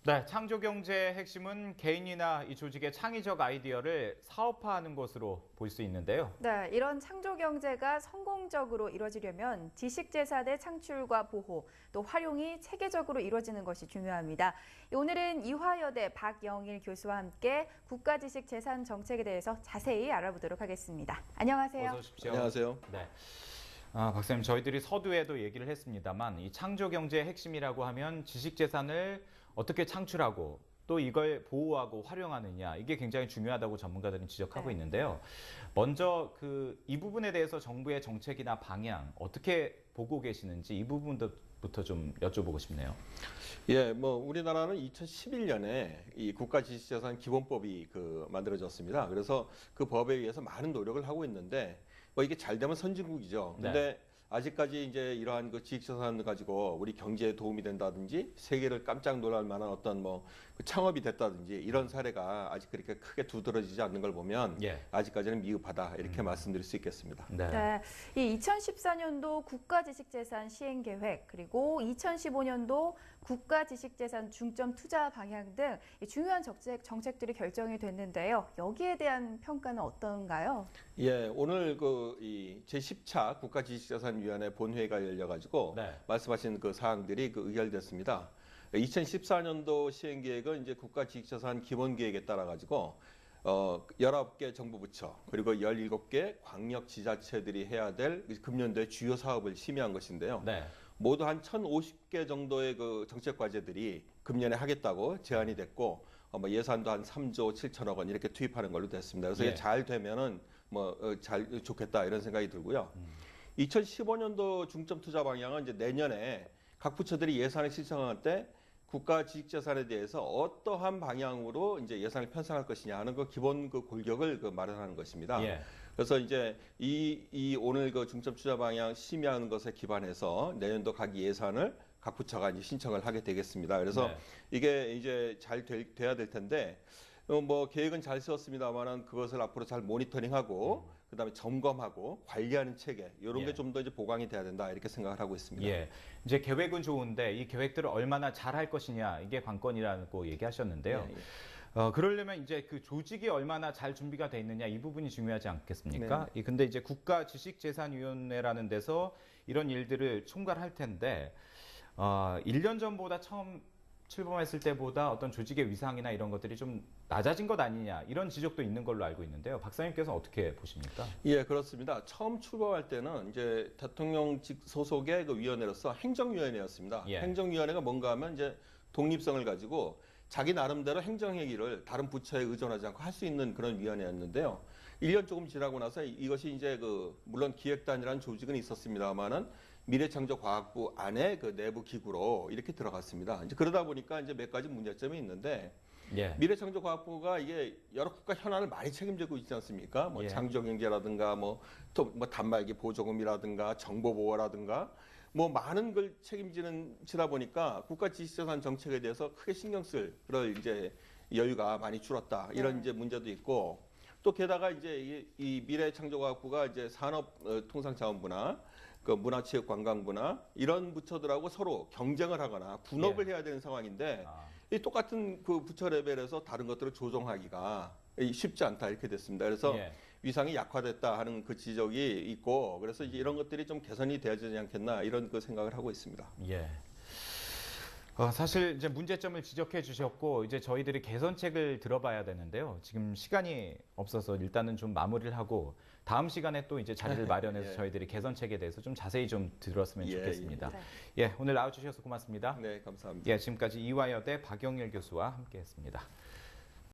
네, 창조경제의 핵심은 개인이나 이 조직의 창의적 아이디어를 사업화하는 것으로 볼 수 있는데요. 네, 이런 창조 경제가 성공적으로 이뤄지려면 지식 재산의 창출과 보호, 또 활용이 체계적으로 이루어지는 것이 중요합니다. 오늘은 이화여대 박영일 교수와 함께 국가지식재산 정책에 대해서 자세히 알아보도록 하겠습니다. 안녕하세요. 어서 오십시오. 안녕하세요. 네. 박사님, 저희들이 서두에도 얘기를 했습니다만 이 창조경제의 핵심이라고 하면 지식재산을 어떻게 창출하고 또 이걸 보호하고 활용하느냐, 이게 굉장히 중요하다고 전문가들은 지적하고 네. 있는데요. 먼저 이 부분에 대해서 정부의 정책이나 방향 어떻게 보고 계시는지 이 부분부터 좀 여쭤보고 싶네요. 예, 우리나라는 2011년에 이 국가지식재산 기본법이 만들어졌습니다. 그래서 그 법에 의해서 많은 노력을 하고 있는데 이게 잘 되면 선진국이죠. 네. 근데 아직까지 이제 이러한 그 지식재산을 가지고 우리 경제에 도움이 된다든지 세계를 깜짝 놀랄 만한 어떤 그 창업이 됐다든지 이런 사례가 아직 그렇게 크게 두드러지지 않는 걸 보면 예. 아직까지는 미흡하다 이렇게 말씀드릴 수 있겠습니다. 네. 네, 이 2014년도 국가지식재산 시행계획 그리고 2015년도 국가지식재산 중점 투자 방향 등 중요한 정책들이 결정이 됐는데요. 여기에 대한 평가는 어떤가요? 예, 오늘 이 제10차 국가지식재산위원회 본회의가 열려가지고 네. 말씀하신 그 사항들이 의결됐습니다. 2014년도 시행계획은 이제 국가지식재산 기본계획에 따라 가지고 19개 정부 부처 그리고 17개 광역지자체들이 해야 될 금년도의 주요 사업을 심의한 것인데요. 네. 모두 한 1,050개 정도의 그 정책 과제들이 금년에 하겠다고 제안이 됐고 예산도 한 3조 7천억 원 이렇게 투입하는 걸로 됐습니다. 그래서 예. 이게 잘 되면은 잘 좋겠다 이런 생각이 들고요. 2015년도 중점 투자 방향은 이제 내년에 각 부처들이 예산을 신청할 때 국가지식재산에 대해서 어떠한 방향으로 이제 예산을 편성할 것이냐 하는 그 기본 골격을 마련하는 것입니다. 예. 그래서 이제 이 오늘 중점 투자 방향 심의하는 것에 기반해서 내년도 각 예산을 각 부처가 이제 신청을 하게 되겠습니다. 그래서 네. 이게 이제 잘 돼야 될 텐데 계획은 잘 세웠습니다만은 그것을 앞으로 잘 모니터링하고 그다음에 점검하고 관리하는 체계 이런 예. 게 좀 더 이제 보강이 돼야 된다 이렇게 생각을 하고 있습니다. 예, 이제 계획은 좋은데 이 계획들을 얼마나 잘 할 것이냐, 이게 관건이라고 얘기하셨는데요. 예, 예. 그러려면 이제 그 조직이 얼마나 잘 준비가 돼 있느냐, 이 부분이 중요하지 않겠습니까? 네. 근데 이제 국가지식재산위원회라는 데서 이런 일들을 총괄할 텐데 1년 전보다 처음 출범했을 때보다 어떤 조직의 위상이나 이런 것들이 좀 낮아진 것 아니냐, 이런 지적도 있는 걸로 알고 있는데요. 박사님께서는 어떻게 보십니까? 예, 그렇습니다. 처음 출범할 때는 이제 대통령직 소속의 그 위원회로서 행정위원회였습니다. 예. 행정위원회가 뭔가 하면 이제 독립성을 가지고 자기 나름대로 행정행위를 다른 부처에 의존하지 않고 할 수 있는 그런 위원회였는데요. 1년 조금 지나고 나서 이것이 이제 물론 기획단이라는 조직은 있었습니다만은 미래창조과학부 안에 그 내부 기구로 이렇게 들어갔습니다. 이제 그러다 보니까 이제 몇 가지 문제점이 있는데 예. 미래창조과학부가 이게 여러 국가 현안을 많이 책임지고 있지 않습니까? 예. 창조경제라든가 또 단말기 보조금이라든가 정보보호라든가 많은 걸 책임지다 보니까 국가지식재산 정책에 대해서 크게 신경 쓸 그럴 이제 여유가 많이 줄었다 이런 이제 문제도 있고 또 게다가 이제 이 미래창조과학부가 이제 산업통상자원부나 문화체육관광부나 이런 부처들하고 서로 경쟁을 하거나 분업을 해야 되는 상황인데 이 똑같은 그 부처 레벨에서 다른 것들을 조정하기가 쉽지 않다 이렇게 됐습니다. 그래서 예. 위상이 약화됐다 하는 그 지적이 있고 그래서 이제 이런 것들이 좀 개선이 돼야 되지 않겠나 이런 그 생각을 하고 있습니다. 예. 사실 이제 문제점을 지적해 주셨고 이제 저희들이 개선책을 들어봐야 되는데요. 지금 시간이 없어서 일단은 좀 마무리를 하고 다음 시간에 또 이제 자리를 마련해서 예. 저희들이 개선책에 대해서 좀 자세히 좀 들었으면 예, 좋겠습니다. 예. 예, 오늘 나와주셔서 고맙습니다. 네, 감사합니다. 예, 지금까지 이화여대 박영일 교수와 함께했습니다.